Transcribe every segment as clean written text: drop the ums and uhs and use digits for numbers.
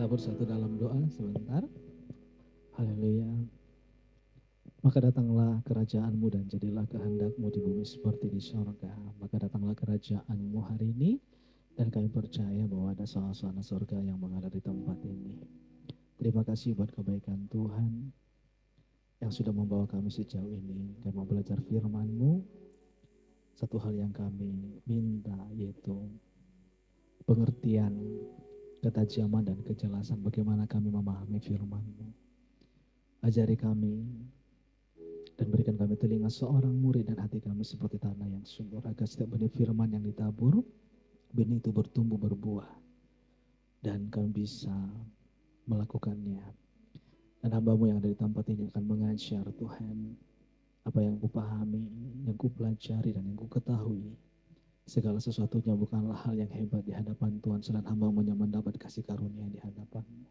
bersatu dalam doa sebentar. Haleluya. Maka datanglah kerajaanmu dan jadilah kehendakmu di bumi seperti di sorga. Maka datanglah kerajaanmu hari ini dan kami percaya bahwa ada suasana sorga yang mengalir di tempat ini. Terima kasih buat kebaikan Tuhan yang sudah membawa kami sejauh ini. Kami mau belajar firman-Mu. Satu hal yang kami minta yaitu pengertian, ketajaman dan kejelasan bagaimana kami memahami firman-Mu. Ajari kami dan berikan kami telinga seorang murid dan hati kami seperti tanah yang subur agar setiap benih firman yang ditabur, benih itu bertumbuh berbuah dan kami bisa melakukannya. Dan hamba-Mu yang ada di tempat ini akan mengajar Tuhan apa yang kupahami, yang kupelajari dan yang kuketahui. Segala sesuatunya bukanlah hal yang hebat di hadapan Tuhan selain hamba-Mu yang mendapat kasih karunia di hadapan-Mu.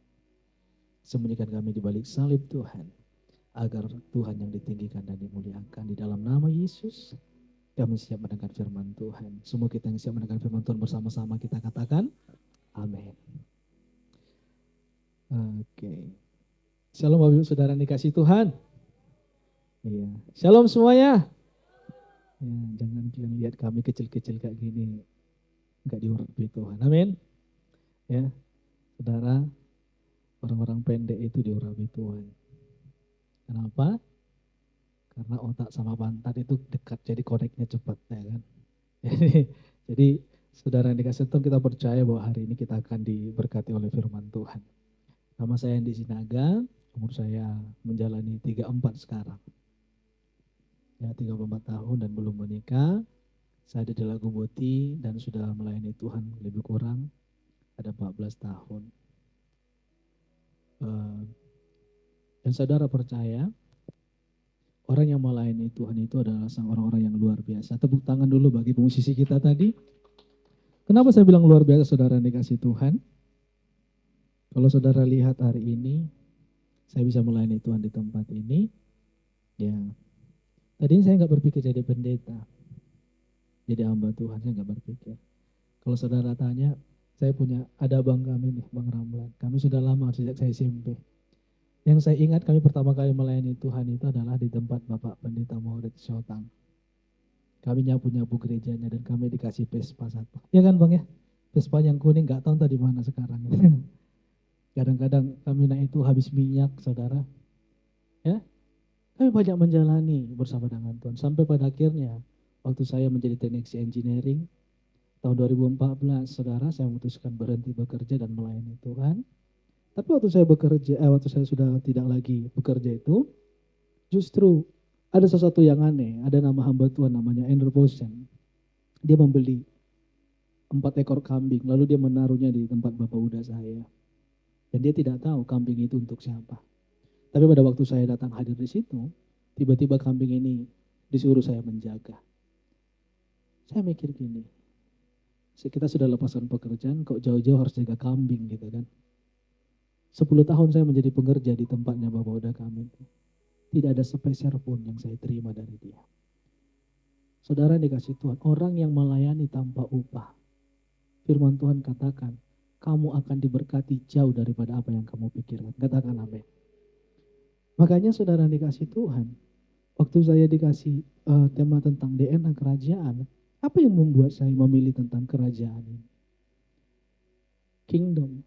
Sembunyikan kami di balik salib Tuhan, agar Tuhan yang ditinggikan dan dimuliakan. Di dalam nama Yesus, kami siap mendengar firman Tuhan. Semua kita yang siap mendengar firman Tuhan bersama-sama kita katakan, amin. Oke. Shalom Bapak Ibu Saudara yang dikasih Tuhan. Iya. Shalom semuanya. Ya, jangan kalian lihat kami kecil-kecil kayak gini. Enggak diurapi Tuhan. Amin. Ya. Saudara, orang-orang pendek itu diurapi Tuhan. Kenapa? Karena otak sama pantat itu dekat, jadi koneknya cepat, ya kan. Jadi saudara yang dikasih Tuhan, kita percaya bahwa hari ini kita akan diberkati oleh firman Tuhan. Nama saya Andi Sinaga, umur saya menjalani 34 sekarang. Ya, 34 tahun dan belum menikah. Saya ada di Lagu Boti dan sudah melayani Tuhan lebih kurang ada 14 tahun. Dan saudara percaya, orang yang melayani Tuhan itu adalah orang-orang yang luar biasa. Tepuk tangan dulu bagi musisi kita tadi. Kenapa saya bilang luar biasa saudara yang dikasih Tuhan? Kalau saudara lihat hari ini, saya bisa melayani Tuhan di tempat ini. Ya, tadinya saya nggak berpikir jadi pendeta. Jadi hamba Tuhan, saya nggak berpikir. Kalau saudara tanya, saya punya, ada abang kami nih, Bang Ramlan. Kami sudah lama, sejak saya SMP. Yang saya ingat kami pertama kali melayani Tuhan itu adalah di tempat Bapak Pendeta Maulid Syotang. Kami nyapu-nyapu gerejanya dan kami dikasih Vespa satu. Ya kan Bang ya? Vespa yang kuning nggak tahu entah di mana sekarang. Kadang-kadang kami naik itu habis minyak saudara. Ya, kami banyak menjalani bersama dengan Tuhan. Sampai pada akhirnya waktu saya menjadi teknisi engineering tahun 2014 saudara, saya memutuskan berhenti bekerja dan melayani Tuhan. Tapi waktu saya waktu saya sudah tidak lagi bekerja itu, justru ada sesuatu yang aneh. Ada nama hamba Tuhan namanya Andrew Posen. Dia membeli 4 ekor kambing, lalu dia menaruhnya di tempat Bapak Uda saya. Dan dia tidak tahu kambing itu untuk siapa. Tapi pada waktu saya datang hadir di situ, tiba-tiba kambing ini disuruh saya menjaga. Saya mikir gini, kita sudah lepaskan pekerjaan, kok jauh-jauh harus jaga kambing gitu kan. 10 tahun saya menjadi pengerja di tempatnya Bapak Uda kami. Tidak ada sepeser pun yang saya terima dari dia. Saudara dikasih Tuhan, orang yang melayani tanpa upah. Firman Tuhan katakan, kamu akan diberkati jauh daripada apa yang kamu pikirkan. Katakan amin. Makanya saudara dikasih Tuhan, waktu saya dikasih tema tentang DNA kerajaan, apa yang membuat saya memilih tentang kerajaan ini? Kingdom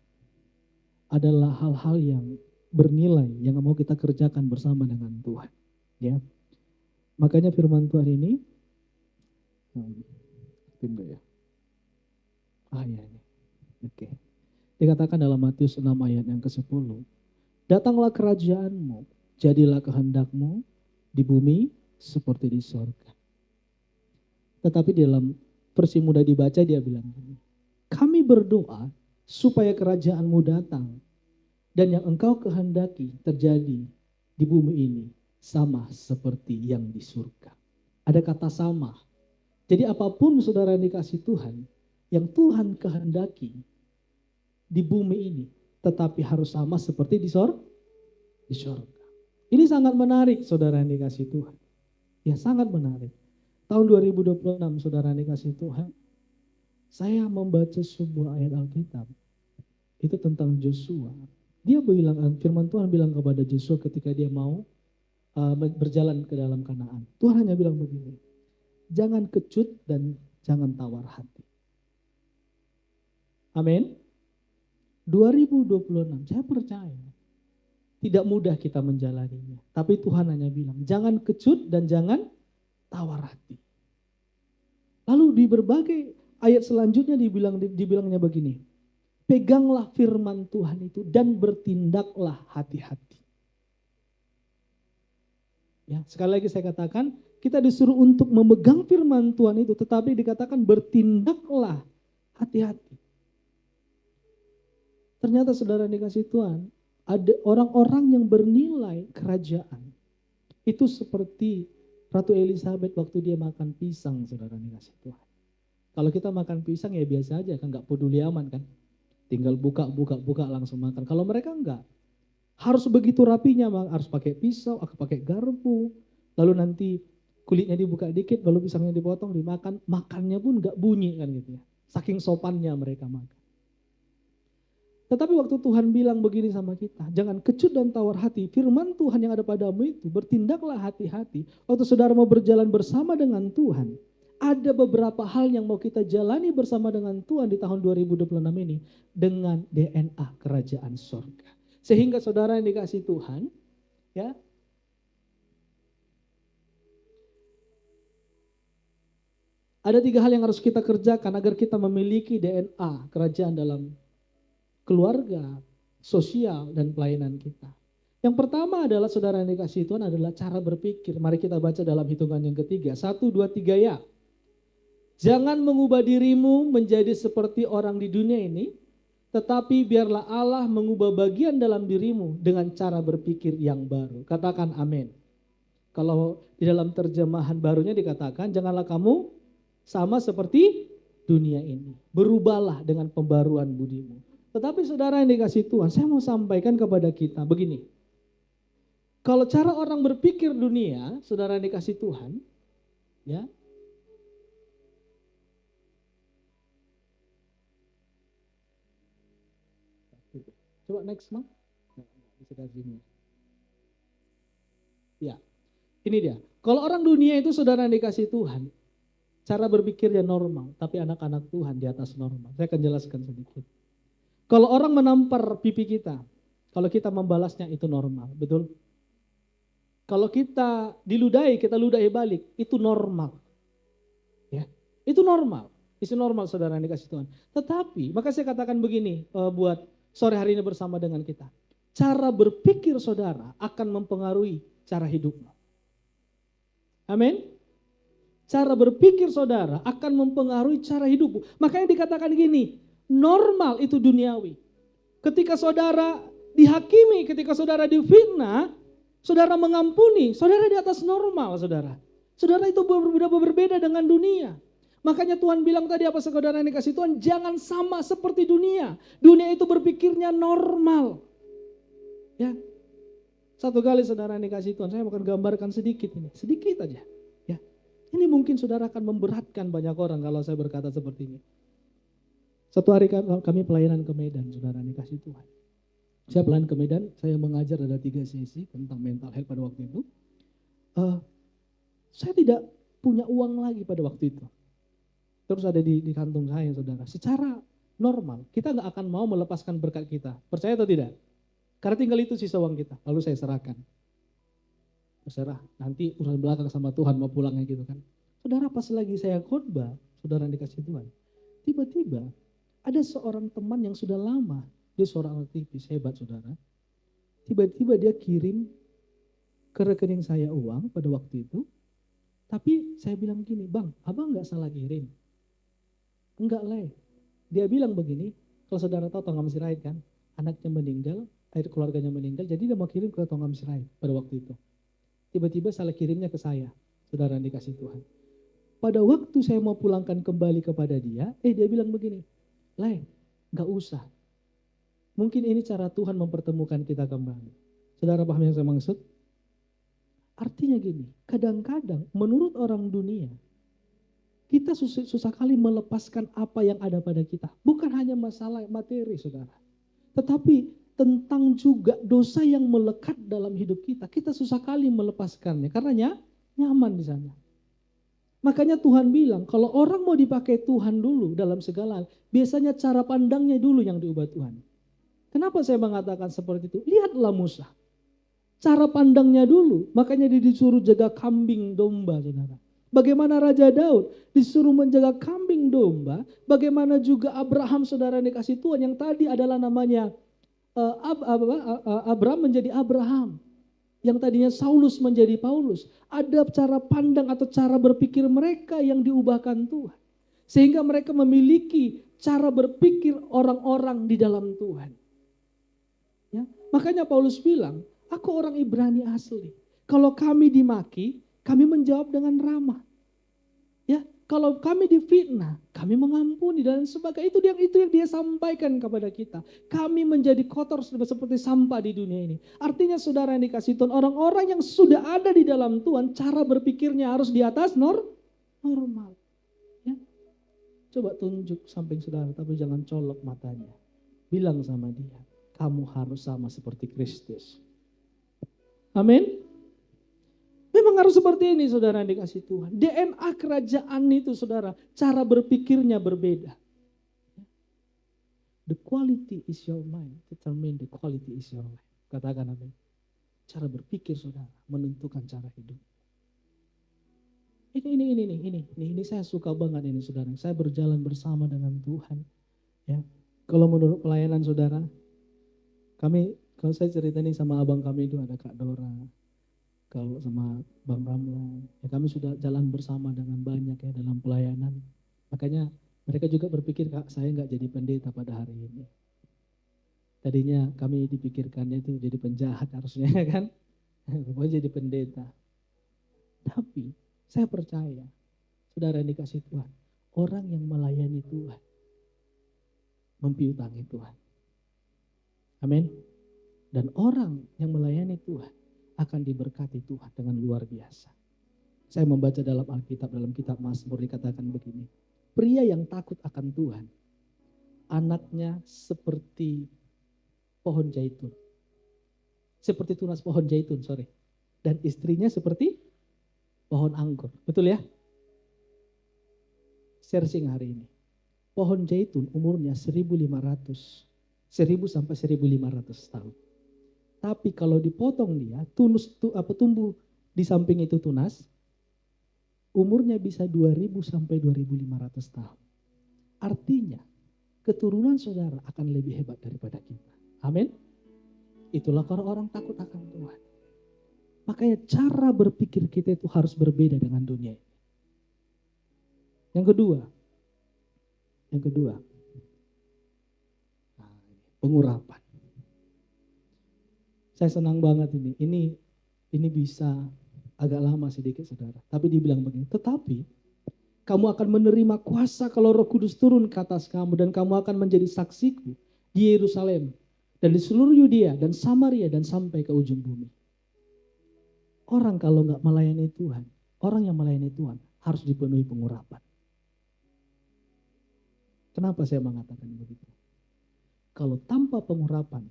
adalah hal-hal yang bernilai yang mau kita kerjakan bersama dengan Tuhan. Ya, makanya firman Tuhan ini, ya. Ya ini, oke. Dikatakan dalam Matius 6 ayat yang ke-10, datanglah kerajaanmu, jadilah kehendakmu di bumi seperti di sorga. Tetapi dalam versi mudah dibaca dia bilang gini, kami berdoa supaya kerajaanmu datang dan yang engkau kehendaki terjadi di bumi ini sama seperti yang di surga. Ada kata sama. Jadi apapun saudara dikasih Tuhan, yang Tuhan kehendaki di bumi ini, tetapi harus sama seperti di sorga. Ini sangat menarik saudara yang dikasih Tuhan. Ya sangat menarik. Tahun 2026 saudara yang dikasih Tuhan, saya membaca sebuah ayat Alkitab. Itu tentang Joshua. Dia bilang, firman Tuhan bilang kepada Joshua ketika dia mau berjalan ke dalam Kanaan. Tuhan hanya bilang begini, jangan kecut dan jangan tawar hati. Amin. 2026, saya percaya tidak mudah kita menjalaninya. Tapi Tuhan hanya bilang, jangan kecut dan jangan tawar hati. Lalu di berbagai ayat selanjutnya dibilangnya begini, peganglah firman Tuhan itu dan bertindaklah hati-hati. Ya, sekali lagi saya katakan, kita disuruh untuk memegang firman Tuhan itu, tetapi dikatakan bertindaklah hati-hati. Ternyata saudara dikasih Tuhan, ada orang-orang yang bernilai kerajaan. Itu seperti Ratu Elizabeth waktu dia makan pisang, saudara dikasih Tuhan. Kalau kita makan pisang ya biasa aja kan, gak peduli aman kan. Tinggal buka langsung makan. Kalau mereka enggak. Harus begitu rapinya, harus pakai pisau, pakai garpu. Lalu nanti kulitnya dibuka dikit, lalu pisangnya dipotong, dimakan. Makannya pun enggak bunyi kan gitu ya. Saking sopannya mereka makan. Tetapi waktu Tuhan bilang begini sama kita, jangan kecut dan tawar hati, firman Tuhan yang ada padamu itu, bertindaklah hati-hati. Waktu saudara mau berjalan bersama dengan Tuhan, ada beberapa hal yang mau kita jalani bersama dengan Tuhan di tahun 2026 ini, dengan DNA kerajaan surga. Sehingga saudara yang dikasih Tuhan, ya, ada 3 hal yang harus kita kerjakan agar kita memiliki DNA kerajaan dalam keluarga, sosial, dan pelayanan kita. Yang pertama adalah saudara yang dikasih Tuhan adalah cara berpikir. Mari kita baca dalam hitungan yang ketiga. 1, 2, 3 ya. Jangan mengubah dirimu menjadi seperti orang di dunia ini, tetapi biarlah Allah mengubah bagian dalam dirimu dengan cara berpikir yang baru. Katakan amin. Kalau di dalam terjemahan barunya dikatakan, janganlah kamu sama seperti dunia ini. Berubahlah dengan pembaruan budimu. Tetapi saudara yang dikasih Tuhan, saya mau sampaikan kepada kita begini. Kalau cara orang berpikir dunia, saudara yang dikasih Tuhan, ya. Coba next, Mang. Ya, ini dia. Kalau orang dunia itu saudara yang dikasih Tuhan, cara berpikirnya normal, tapi anak-anak Tuhan di atas normal. Saya akan jelaskan sedikit. Kalau orang menampar pipi kita, kalau kita membalasnya itu normal, betul? Kalau kita diludahi, kita ludahi balik, itu normal. Ya, itu normal. Itu normal saudara yang dikasih Tuhan. Tetapi, maka saya katakan begini buat sore hari ini bersama dengan kita. Cara berpikir saudara akan mempengaruhi cara hidupmu. Amin. Cara berpikir saudara akan mempengaruhi cara hidupmu. Makanya dikatakan gini, normal itu duniawi. Ketika saudara dihakimi, ketika saudara difitnah, saudara mengampuni, saudara di atas normal saudara. Saudara itu berbeda dengan dunia. Makanya Tuhan bilang tadi apa saudara yang dikasih Tuhan, jangan sama seperti dunia. Dunia itu berpikirnya normal. Ya. Satu kali saudara yang dikasih Tuhan, saya akan gambarkan sedikit ini, sedikit aja. Ya. Ini mungkin saudara akan memberatkan banyak orang kalau saya berkata seperti ini. Satu hari kami pelayanan ke Medan, saudara dikasih Tuhan. Saya pelayanan ke Medan, saya mengajar ada 3 sesi tentang mental health pada waktu itu. Saya tidak punya uang lagi pada waktu itu. Terus ada di kantong saya, saudara. Secara normal, kita gak akan mau melepaskan berkat kita. Percaya atau tidak? Karena tinggal itu sisa uang kita. Lalu saya serahkan. Terserah, nanti urusan belakang sama Tuhan mau pulangnya gitu kan. Saudara pas lagi saya khotbah, saudara dikasih Tuhan. Tiba-tiba ada seorang teman yang sudah lama, dia seorang aktivis hebat saudara. Tiba-tiba dia kirim ke rekening saya uang pada waktu itu. Tapi saya bilang gini, bang, abang gak salah kirim. Enggak lah. Dia bilang begini, kalau saudara tahu Tongam Sirait kan, anaknya meninggal, keluarganya meninggal, jadi dia mau kirim ke Tongam Sirait pada waktu itu. Tiba-tiba salah kirimnya ke saya, saudara yang dikasih Tuhan. Pada waktu saya mau pulangkan kembali kepada dia, dia bilang begini, Lai, gak usah. Mungkin ini cara Tuhan mempertemukan kita kembali. Saudara paham yang saya maksud? Artinya gini, kadang-kadang menurut orang dunia, kita susah kali melepaskan apa yang ada pada kita. Bukan hanya masalah materi, saudara. Tetapi tentang juga dosa yang melekat dalam hidup kita. Kita susah kali melepaskannya karena nyaman di sana. Makanya Tuhan bilang, kalau orang mau dipakai Tuhan dulu dalam segala hal, biasanya cara pandangnya dulu yang diubah Tuhan. Kenapa saya mengatakan seperti itu? Lihatlah Musa. Cara pandangnya dulu, makanya dia disuruh jaga kambing domba, saudara. Bagaimana Raja Daud disuruh menjaga kambing domba, bagaimana juga Abraham, saudara yang dikasih Tuhan, yang tadi adalah namanya Abraham menjadi Abraham. Yang tadinya Saulus menjadi Paulus. Ada cara pandang atau cara berpikir mereka yang diubahkan Tuhan. Sehingga mereka memiliki cara berpikir orang-orang di dalam Tuhan. Ya, makanya Paulus bilang, aku orang Ibrani asli. Kalau kami dimaki, kami menjawab dengan ramah. Ya, kalau kami difitnah, kami mengampuni dan sebagainya. Itu yang dia sampaikan kepada kita. Kami menjadi kotor seperti sampah di dunia ini. Artinya saudara yang dikasih Tuhan, orang-orang yang sudah ada di dalam Tuhan, cara berpikirnya harus di atas normal. Ya. Coba tunjuk samping saudara, tapi jangan colok matanya. Bilang sama dia, kamu harus sama seperti Kristus. Amin. Memang harus seperti ini saudara yang dikasih Tuhan. DNA kerajaan itu saudara, cara berpikirnya berbeda. The quality is your mind, determine the quality is your life. Katakan amin. Cara berpikir saudara menentukan cara hidup. Ini saya suka banget ini saudara. Saya berjalan bersama dengan Tuhan. Ya, kalau menurut pelayanan saudara, kalau saya cerita ini sama abang kami itu ada Kak Dora. Kalau sama Bang Ramlan, ya kami sudah jalan bersama dengan banyak ya dalam pelayanan. Makanya mereka juga berpikir, Kak, saya nggak jadi pendeta pada hari ini. Tadinya kami dipikirkannya itu jadi penjahat harusnya kan, pokoknya jadi pendeta. Tapi saya percaya, saudara yang dikasih Tuhan, orang yang melayani Tuhan, mempiutangi Tuhan. Amin. Dan orang yang melayani Tuhan, akan diberkati Tuhan dengan luar biasa. Saya membaca dalam Alkitab, dalam kitab Mazmur dikatakan begini. Pria yang takut akan Tuhan, anaknya seperti pohon zaitun. Seperti tunas pohon zaitun, Dan istrinya seperti pohon anggur. Betul ya? Searching hari ini. Pohon zaitun umurnya 1.500. 1.000 sampai 1.500 tahun. Tapi kalau dipotong dia, tumbuh di samping itu tunas, umurnya bisa 2.000 sampai 2.500 tahun. Artinya, keturunan saudara akan lebih hebat daripada kita. Amin. Itulah kalau orang takut akan Tuhan. Makanya cara berpikir kita itu harus berbeda dengan dunia ini. Yang kedua, pengurapan. Saya senang banget ini. Ini bisa agak lama sedikit saudara. Tapi dibilang begini, tetapi kamu akan menerima kuasa kalau Roh Kudus turun ke atas kamu dan kamu akan menjadi saksiku di Yerusalem dan di seluruh Yudea dan Samaria dan sampai ke ujung bumi. Orang kalau nggak melayani Tuhan, orang yang melayani Tuhan harus dipenuhi pengurapan. Kenapa saya mengatakan begitu? Kalau tanpa pengurapan,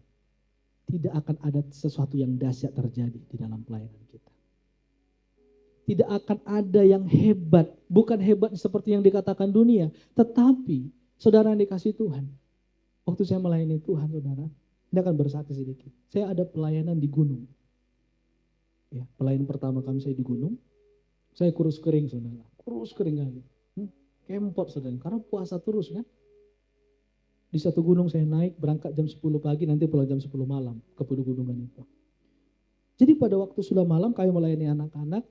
tidak akan ada sesuatu yang dahsyat terjadi di dalam pelayanan kita. Tidak akan ada yang hebat, bukan hebat seperti yang dikatakan dunia, tetapi saudara yang dikasih Tuhan. Waktu saya melayani Tuhan, saudara, ini akan bersaksi sedikit. Saya ada pelayanan di gunung. Ya, pelayanan pertama kami saya di gunung, saya kurus kering, saudara. Kurus kering kali. Kempot, saudara, karena puasa terus kan. Di satu gunung saya naik, berangkat jam 10 pagi, nanti pulang jam 10 malam ke pegunungan itu. Jadi pada waktu sudah malam, kami melayani anak-anak,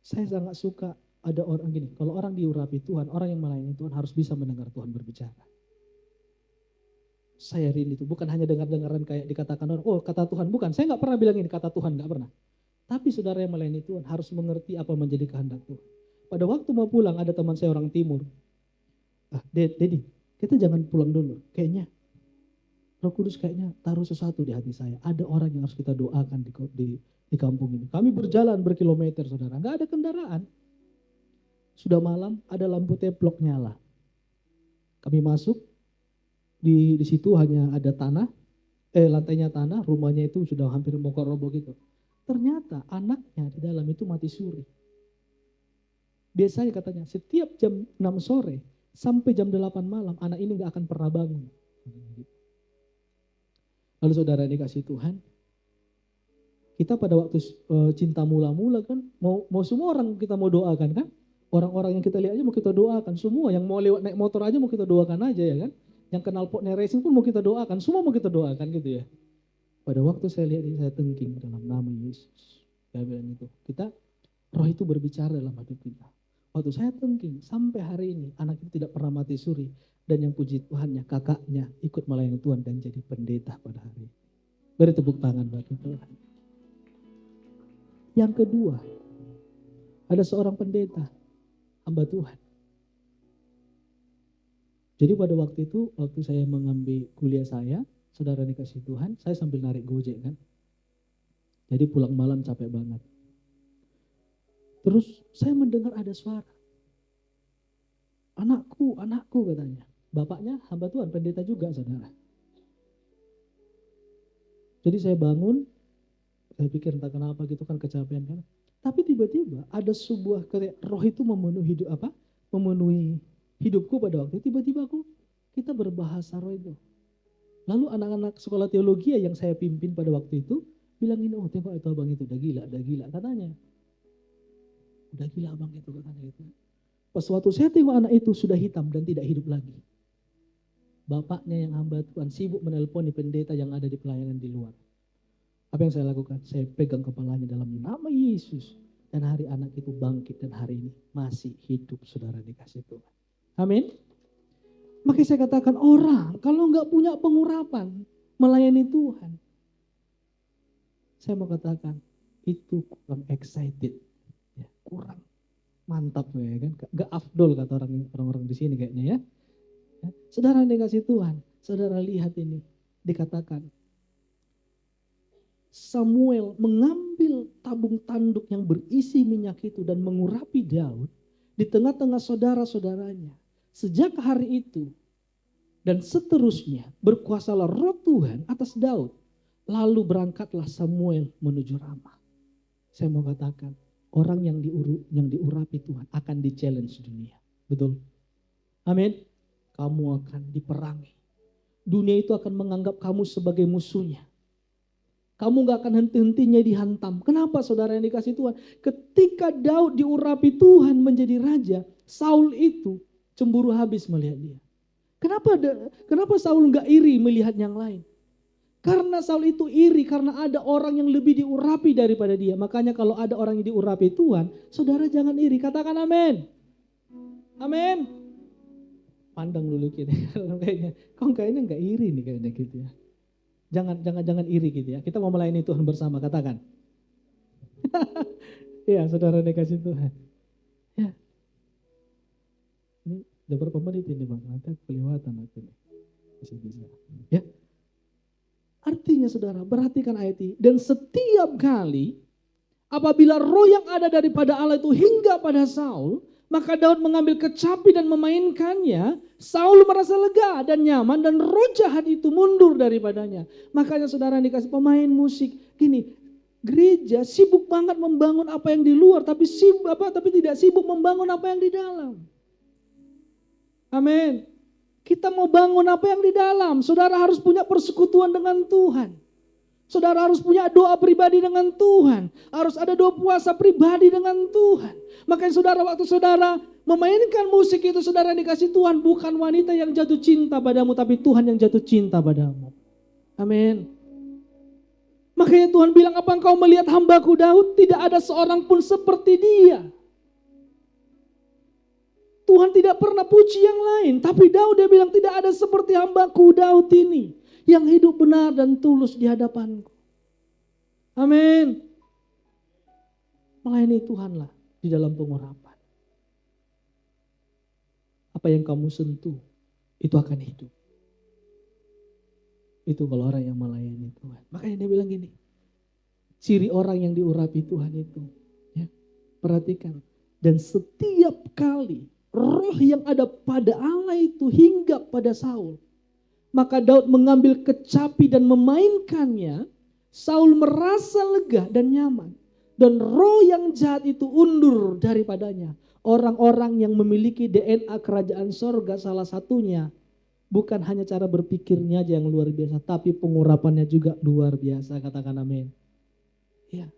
saya sangat suka ada orang gini, kalau orang diurapi Tuhan, orang yang melayani Tuhan harus bisa mendengar Tuhan berbicara. Saya rindu itu, bukan hanya dengar-dengaran kayak dikatakan orang, oh kata Tuhan, bukan, saya nggak pernah bilang ini kata Tuhan, nggak pernah. Tapi saudara yang melayani Tuhan harus mengerti apa menjadi kehendak Tuhan. Pada waktu mau pulang, ada teman saya orang timur, Dedi, kita jangan pulang dulu. Kayaknya Roh Kudus kayaknya taruh sesuatu di hati saya. Ada orang yang harus kita doakan di kampung ini. Kami berjalan berkilometer, saudara. Nggak ada kendaraan. Sudah malam, ada lampu teplok nyala. Kami masuk, di situ hanya ada tanah, lantainya tanah, rumahnya itu sudah hampir mau roboh gitu. Ternyata anaknya di dalam itu mati suri. Biasanya katanya setiap jam 6 sore sampai jam 8 malam anak ini gak akan pernah bangun. Lalu saudara dikasih Tuhan, kita pada waktu cinta mula-mula kan, mau semua orang kita mau doakan kan? Orang-orang yang kita lihat aja mau kita doakan. Semua yang mau lewat naik motor aja mau kita doakan aja ya kan? Yang kenal potnya racing pun mau kita doakan. Semua mau kita doakan gitu ya. Pada waktu saya lihat ini, saya tengking dalam nama Yesus. Saya bilang itu, roh itu berbicara dalam hidup kita. Waktu saya tengking, sampai hari ini anak itu tidak pernah mati suri. Dan yang puji Tuhannya, kakaknya ikut melayani Tuhan dan jadi pendeta pada hari ini. Beri tepuk tangan bagi Tuhan. Yang kedua, ada seorang pendeta, hamba Tuhan. Jadi pada waktu itu, waktu saya mengambil kuliah saya, saudara dikasih Tuhan, saya sambil narik Gojek kan. Jadi pulang malam capek banget. Terus saya mendengar ada suara. Anakku katanya. Bapaknya hamba Tuhan, pendeta juga saudara. Jadi saya bangun, saya pikir entah kenapa gitu kan kecapean kan. Tapi tiba-tiba ada sebuah roh itu memenuhi hidupku pada waktu itu. Tiba-tiba kita berbahasa roh itu. Lalu anak-anak sekolah teologi yang saya pimpin pada waktu itu bilang ini, oh tengok itu abang itu udah gila katanya. Udah gila abang itu katanya gitu. Pas waktu saya tengok anak itu sudah hitam dan tidak hidup lagi. Bapaknya yang hamba Tuhan sibuk menelponi pendeta yang ada di pelayanan di luar. Apa yang saya lakukan? Saya pegang kepalanya dalam nama Yesus. Dan hari anak itu bangkit dan hari ini masih hidup, saudara dikasih Tuhan. Amin. Makanya saya katakan orang kalau nggak punya pengurapan melayani Tuhan, saya mau katakan itu kurang excited, ya, kurang mantap ya kan, gak afdol kata orang-orang di sini kayaknya ya. Saudara dikasih Tuhan, saudara lihat ini dikatakan Samuel mengambil tabung tanduk yang berisi minyak itu dan mengurapi Daud di tengah-tengah saudara-saudaranya. Sejak hari itu dan seterusnya berkuasalah roh Tuhan atas Daud. Lalu berangkatlah Samuel menuju Ramah. Saya mau katakan orang yang diurapi Tuhan akan di-challenge dunia. Betul? Amin. Kamu akan diperangi. Dunia itu akan menganggap kamu sebagai musuhnya. Kamu gak akan henti-hentinya dihantam. Kenapa saudara yang dikasih Tuhan? Ketika Daud diurapi Tuhan menjadi raja, Saul itu cemburu habis melihat dia. Kenapa Saul gak iri melihat yang lain? Karena Saul itu iri karena ada orang yang lebih diurapi daripada dia. Makanya kalau ada orang yang diurapi Tuhan, saudara jangan iri. Katakan amin. Amin. Pandang dulu kita, kayaknya nggak iri nih kayaknya gitu ya. Jangan iri gitu ya. Kita mau melayani Tuhan bersama, katakan. Iya, saudara dikasih Tuhan. Ya. Ini udah berapa menit ini Bang? Nanti kelewatan aku nih. Masih bisa. Ya. Artinya saudara, perhatikan ayat ini. Dan setiap kali apabila roh yang ada daripada Allah itu hingga pada Saul, maka Daud mengambil kecapi dan memainkannya. Saul merasa lega dan nyaman dan roh jahat itu mundur daripadanya. Makanya saudara dikasih pemain musik. Gini, gereja sibuk banget membangun apa yang di luar, tapi tidak sibuk membangun apa yang di dalam. Amin. Kita mau bangun apa yang di dalam. Saudara harus punya persekutuan dengan Tuhan. Saudara harus punya doa pribadi dengan Tuhan. Harus ada doa puasa pribadi dengan Tuhan. Makanya saudara, waktu saudara memainkan musik itu, saudara dikasih Tuhan, bukan wanita yang jatuh cinta padamu, tapi Tuhan yang jatuh cinta padamu. Amin. Makanya Tuhan bilang, apa engkau melihat hambaku Daud? Tidak ada seorang pun seperti dia. Tuhan tidak pernah puji yang lain. Tapi Daud dia bilang, tidak ada seperti hambaku Daud ini. Yang hidup benar dan tulus di hadapanku. Amin. Melayani Tuhanlah di dalam pengurapan. Apa yang kamu sentuh, itu akan hidup. Itu kalau orang yang melayani Tuhan. Makanya dia bilang gini, ciri orang yang diurapi Tuhan itu. Ya, perhatikan. Dan setiap kali roh yang ada pada Allah itu hingga pada Saul, Maka Daud mengambil kecapi dan memainkannya. Saul merasa lega dan nyaman. Dan roh yang jahat itu undur daripadanya. Orang-orang yang memiliki DNA kerajaan sorga salah satunya. Bukan hanya cara berpikirnya aja yang luar biasa. Tapi pengurapannya juga luar biasa. Katakan amin. Ya,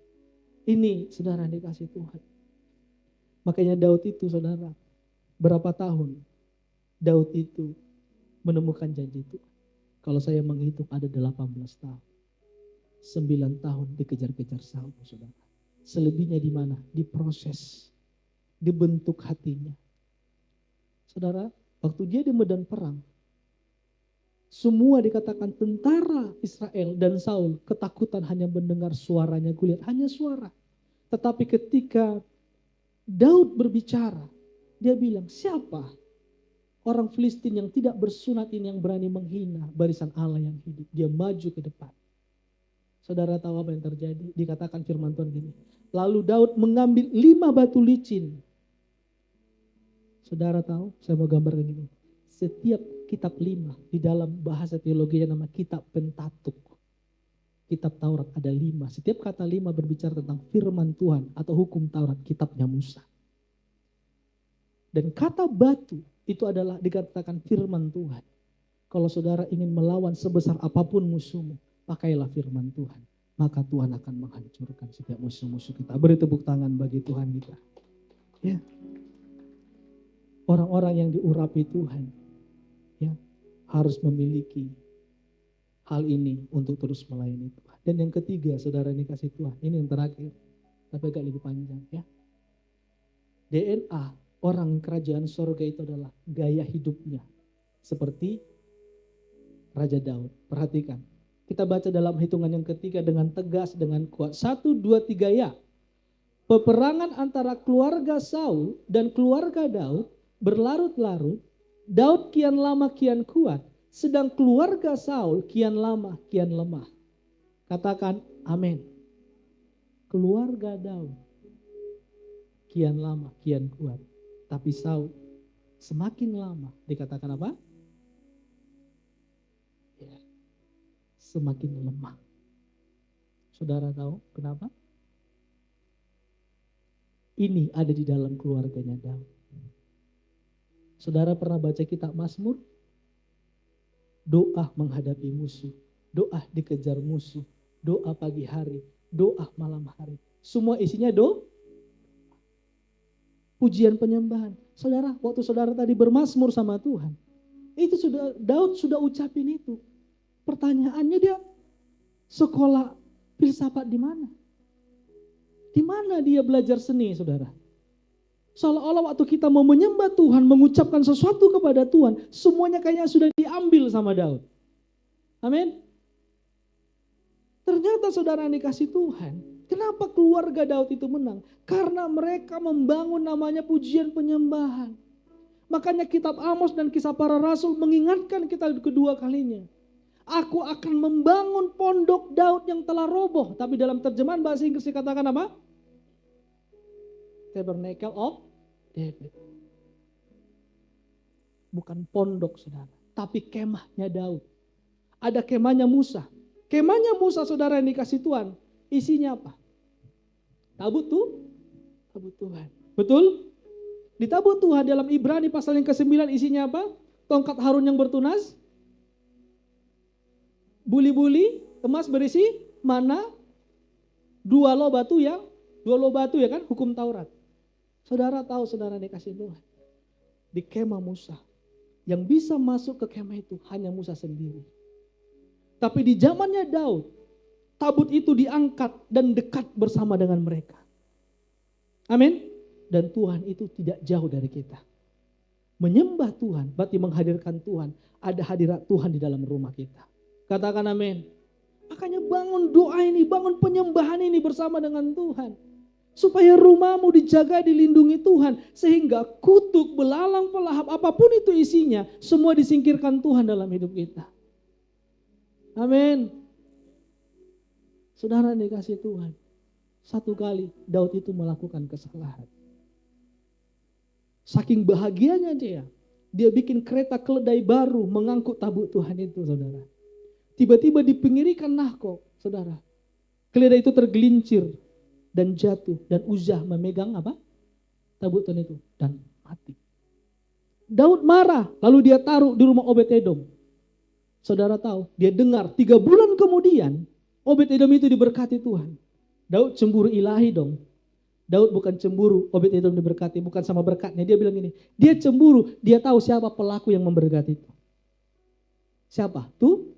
ini saudara dikasih Tuhan. Makanya Daud itu saudara. Berapa tahun Daud itu menemukan janji Tuhan. Kalau saya menghitung ada 18 tahun. 9 tahun dikejar-kejar Saul, saudara. Selebihnya di mana? Diproses. Dibentuk hatinya. Saudara, waktu dia di medan perang, semua dikatakan tentara Israel dan Saul ketakutan hanya mendengar suaranya Goliat, hanya suara. Tetapi ketika Daud berbicara, dia bilang, siapa orang Filistin yang tidak bersunat ini yang berani menghina barisan Allah yang hidup? Dia maju ke depan. Saudara tahu apa yang terjadi? Dikatakan firman Tuhan gini. Lalu Daud mengambil 5 batu licin. Saudara tahu, saya mau gambarkan gini. Setiap kitab 5 di dalam bahasa teologinya nama kitab Pentatuk. Kitab Taurat ada 5. Setiap kata 5 berbicara tentang firman Tuhan atau hukum Taurat, kitabnya Musa. Dan kata batu itu adalah dikatakan firman Tuhan. Kalau saudara ingin melawan sebesar apapun musuhmu, pakailah firman Tuhan. Maka Tuhan akan menghancurkan setiap musuh-musuh kita. Beri tepuk tangan bagi Tuhan kita. Ya. Orang-orang yang diurapi Tuhan, ya, harus memiliki hal ini untuk terus melayani Tuhan. Dan yang ketiga, saudara ini kasih Tuhan. Ini yang terakhir, tapi agak lebih panjang, ya. DNA orang kerajaan sorga itu adalah gaya hidupnya. Seperti Raja Daud. Perhatikan. Kita baca dalam hitungan yang ketiga dengan tegas, dengan kuat. 1, 2, 3 ya. Peperangan antara keluarga Saul dan keluarga Daud berlarut-larut. Daud kian lama kian kuat. Sedang keluarga Saul kian lama kian lemah. Katakan amin. Keluarga Daud kian lama kian kuat. Tapi Saul semakin lama dikatakan apa? Ya, semakin lemah. Saudara tahu kenapa? Ini ada di dalam keluarganya Daud. Saudara pernah baca kitab Mazmur? Doa menghadapi musuh, doa dikejar musuh, doa pagi hari, doa malam hari. Semua isinya pujian penyembahan. Saudara, waktu saudara tadi bermazmur sama Tuhan, itu sudah Daud sudah ucapin itu. Pertanyaannya dia sekolah filsafat di mana? Di mana dia belajar seni, saudara? Seolah-olah waktu kita mau menyembah Tuhan, mengucapkan sesuatu kepada Tuhan, semuanya kayaknya sudah diambil sama Daud. Amin. Ternyata saudara dikasih Tuhan, kenapa keluarga Daud itu menang? Karena mereka membangun namanya pujian penyembahan. Makanya kitab Amos dan kisah para rasul mengingatkan kita kedua kalinya. Aku akan membangun pondok Daud yang telah roboh. Tapi dalam terjemahan bahasa Inggris dikatakan apa? Tabernacle of David. Bukan pondok saudara, tapi kemahnya Daud. Ada kemahnya Musa. Kemahnya Musa saudara yang dikasih Tuhan, isinya apa? Tabut Tuhan. Betul? Di tabut Tuhan dalam Ibrani pasal yang ke-9 isinya apa? Tongkat Harun yang bertunas, buli-buli emas berisi mana, dua loh batu ya kan, hukum Taurat. Saudara tahu, saudara dikasih Tuhan. Di kemah Musa. Yang bisa masuk ke kemah itu hanya Musa sendiri. Tapi di zamannya Daud, tabut itu diangkat dan dekat bersama dengan mereka. Amin. Dan Tuhan itu tidak jauh dari kita. Menyembah Tuhan, berarti menghadirkan Tuhan. Ada hadirat Tuhan di dalam rumah kita. Katakan amin. Makanya bangun doa ini, bangun penyembahan ini bersama dengan Tuhan. Supaya rumahmu dijaga, dilindungi Tuhan. Sehingga kutuk, belalang, pelahap, apapun itu isinya, semua disingkirkan Tuhan dalam hidup kita. Amin. Saudara dikasih Tuhan. Satu kali Daud itu melakukan kesalahan. Saking bahagianya dia. Dia bikin kereta keledai baru mengangkut tabut Tuhan itu, saudara. Tiba-tiba di pinggir ikan Nahkok, saudara. Keledai itu tergelincir dan jatuh. Dan Uzah memegang apa? Tabut Tuhan itu. Dan mati. Daud marah. Lalu dia taruh di rumah Obed-Edom. Saudara tahu, dia dengar 3 bulan kemudian Obed-Edom itu diberkati Tuhan. Daud cemburu ilahi dong. Daud bukan cemburu Obed-Edom diberkati, bukan sama berkatnya. Dia bilang gini, dia cemburu, dia tahu siapa pelaku yang memberkati itu. Siapa? Tuh,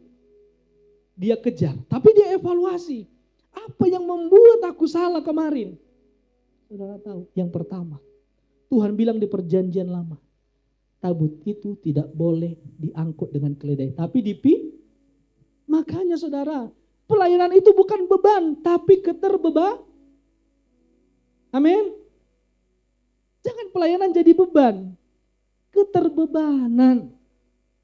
dia kejar. Tapi dia evaluasi. Apa yang membuat aku salah kemarin? Saudara tahu, yang pertama, Tuhan bilang di perjanjian lama, tabut itu tidak boleh diangkut dengan keledai, tapi makanya saudara, pelayanan itu bukan beban, tapi keterbeban. Amin. Jangan pelayanan jadi beban, keterbebanan.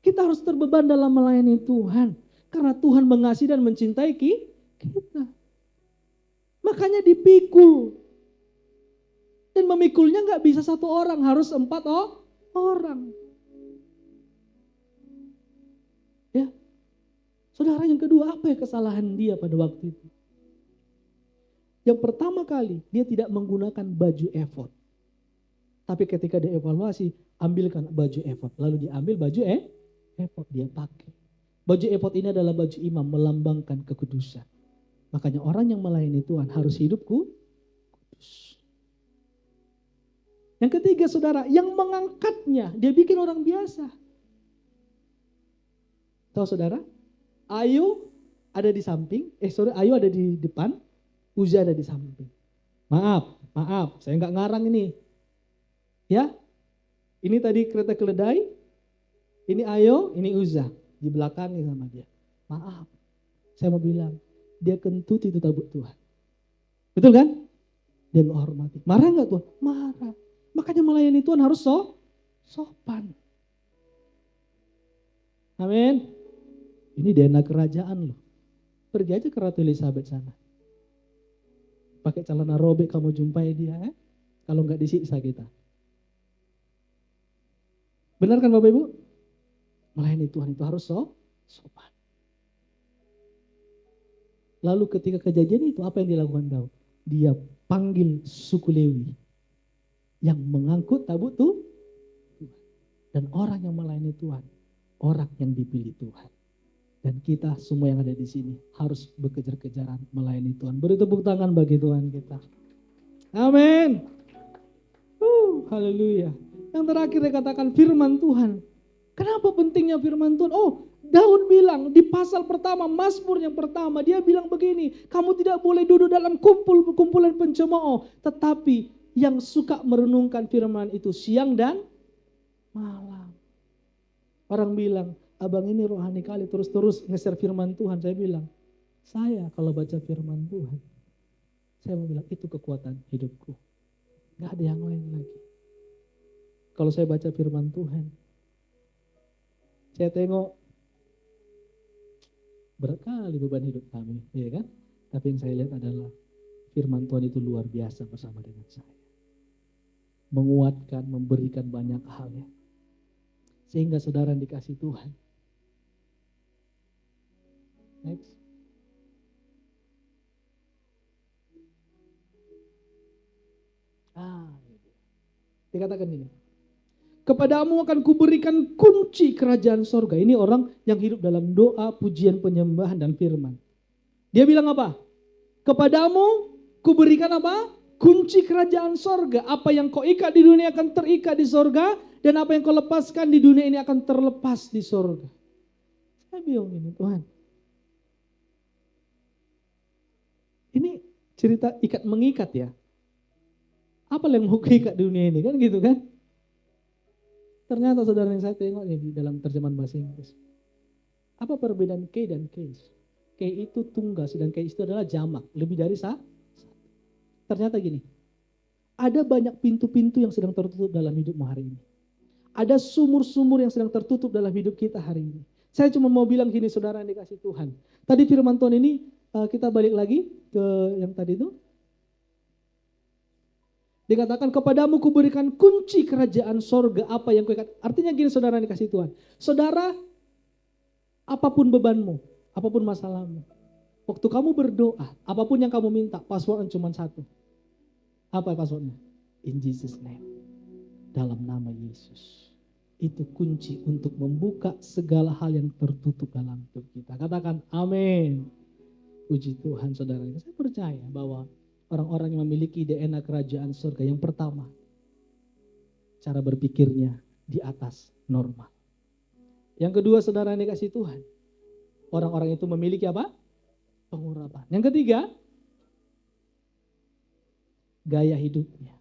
Kita harus terbeban dalam melayani Tuhan, karena Tuhan mengasihi dan mencintai kita. Makanya dipikul. Dan memikulnya gak bisa 1 orang, harus 4 orang. Ya. Saudara, yang kedua, apa ya kesalahan dia pada waktu itu? Yang pertama kali, dia tidak menggunakan baju efod. Tapi ketika dia evaluasi, ambilkan baju efod. Lalu diambil baju efod, dia pakai. Baju efod ini adalah baju imam, melambangkan kekudusan. Makanya orang yang melayani Tuhan harus hidup kudus. Yang ketiga, saudara, yang mengangkatnya, dia bikin orang biasa. Tahu saudara? Ayu ada di samping, Ayu ada di depan, Uzza ada di samping. Maaf, saya nggak ngarang ini. Ya, ini tadi kereta keledai, ini Ayu, ini Uzza, di belakang sama dia. Maaf, saya mau bilang, dia kentut itu tabut Tuhan. Betul kan? Dia menghormati. Marah nggak Tuhan? Marah. Makanya melayani Tuhan harus sopan. Amin. Ini DNA kerajaan loh. Pergi aja ke Ratu Elizabeth sana. Pakai celana robek kamu jumpai dia. Kalau nggak disiksa kita. Benar kan Bapak Ibu? Melayani Tuhan itu harus sopan. Lalu ketika kejadian itu apa yang dilakukan Daud? Dia panggil suku Lewi yang mengangkut tabut Tuhan. Dan orang yang melayani Tuhan, orang yang dipilih Tuhan. Dan kita semua yang ada di sini harus bekejar-kejaran melayani Tuhan. Beri tepuk tangan bagi Tuhan kita. Amin. Haleluya. Yang terakhir dikatakan firman Tuhan. Kenapa pentingnya firman Tuhan? Daud bilang di pasal pertama, Mazmur yang pertama, dia bilang begini, kamu tidak boleh duduk dalam kumpulan pencemooh, tetapi yang suka merenungkan firman itu siang dan malam. Orang bilang, abang ini rohani kali, terus-terus nge-share firman Tuhan. Saya bilang, saya kalau baca firman Tuhan, saya mau bilang itu kekuatan hidupku. Gak ada yang lain lagi. Kalau saya baca firman Tuhan, saya tengok berat kali beban hidup kami, ya kan? Tapi yang saya lihat adalah firman Tuhan itu luar biasa bersama dengan saya. Menguatkan, memberikan banyak hal ya. Sehingga saudara yang dikasih Tuhan. Next. Dikatakan gini. Kepadamu akan kuberikan kunci kerajaan sorga. Ini orang yang hidup dalam doa, pujian, penyembahan, dan firman. Dia bilang apa? Kepadamu kuberikan apa? Kunci kerajaan sorga. Apa yang kau ikat di dunia akan terikat di sorga. Dan apa yang kau lepaskan di dunia ini akan terlepas di sorga. Saya bilang ini Tuhan. Ini cerita ikat mengikat ya. Apa yang mau keikat di dunia ini kan gitu kan? Ternyata saudara yang saya tengok nih di dalam terjemahan bahasa Inggris. Apa perbedaan K dan case? K itu tunggal, sedang case itu adalah jamak, lebih dari satu. Ternyata gini, ada banyak pintu-pintu yang sedang tertutup dalam hidupmu hari ini. Ada sumur-sumur yang sedang tertutup dalam hidup kita hari ini. Saya cuma mau bilang gini saudara yang dikasih Tuhan. Tadi firman Tuhan ini kita balik lagi ke yang tadi itu. Dikatakan kepadamu kuberikan kunci kerajaan sorga, apa yang kuikat. Artinya gini saudara yang dikasih Tuhan. Saudara, apapun bebanmu, apapun masalahmu. Waktu kamu berdoa, apapun yang kamu minta, passwordnya cuma satu. Apa passwordnya? In Jesus name. Dalam nama Yesus. Itu kunci untuk membuka segala hal yang tertutup dalam hidup kita. Katakan amin. Puji Tuhan saudara. Saya percaya bahwa orang-orang yang memiliki DNA kerajaan surga yang pertama, cara berpikirnya di atas normal. Yang kedua saudara yang dikasih Tuhan, orang-orang itu memiliki apa? Pengurapan. Yang ketiga, gaya hidupnya.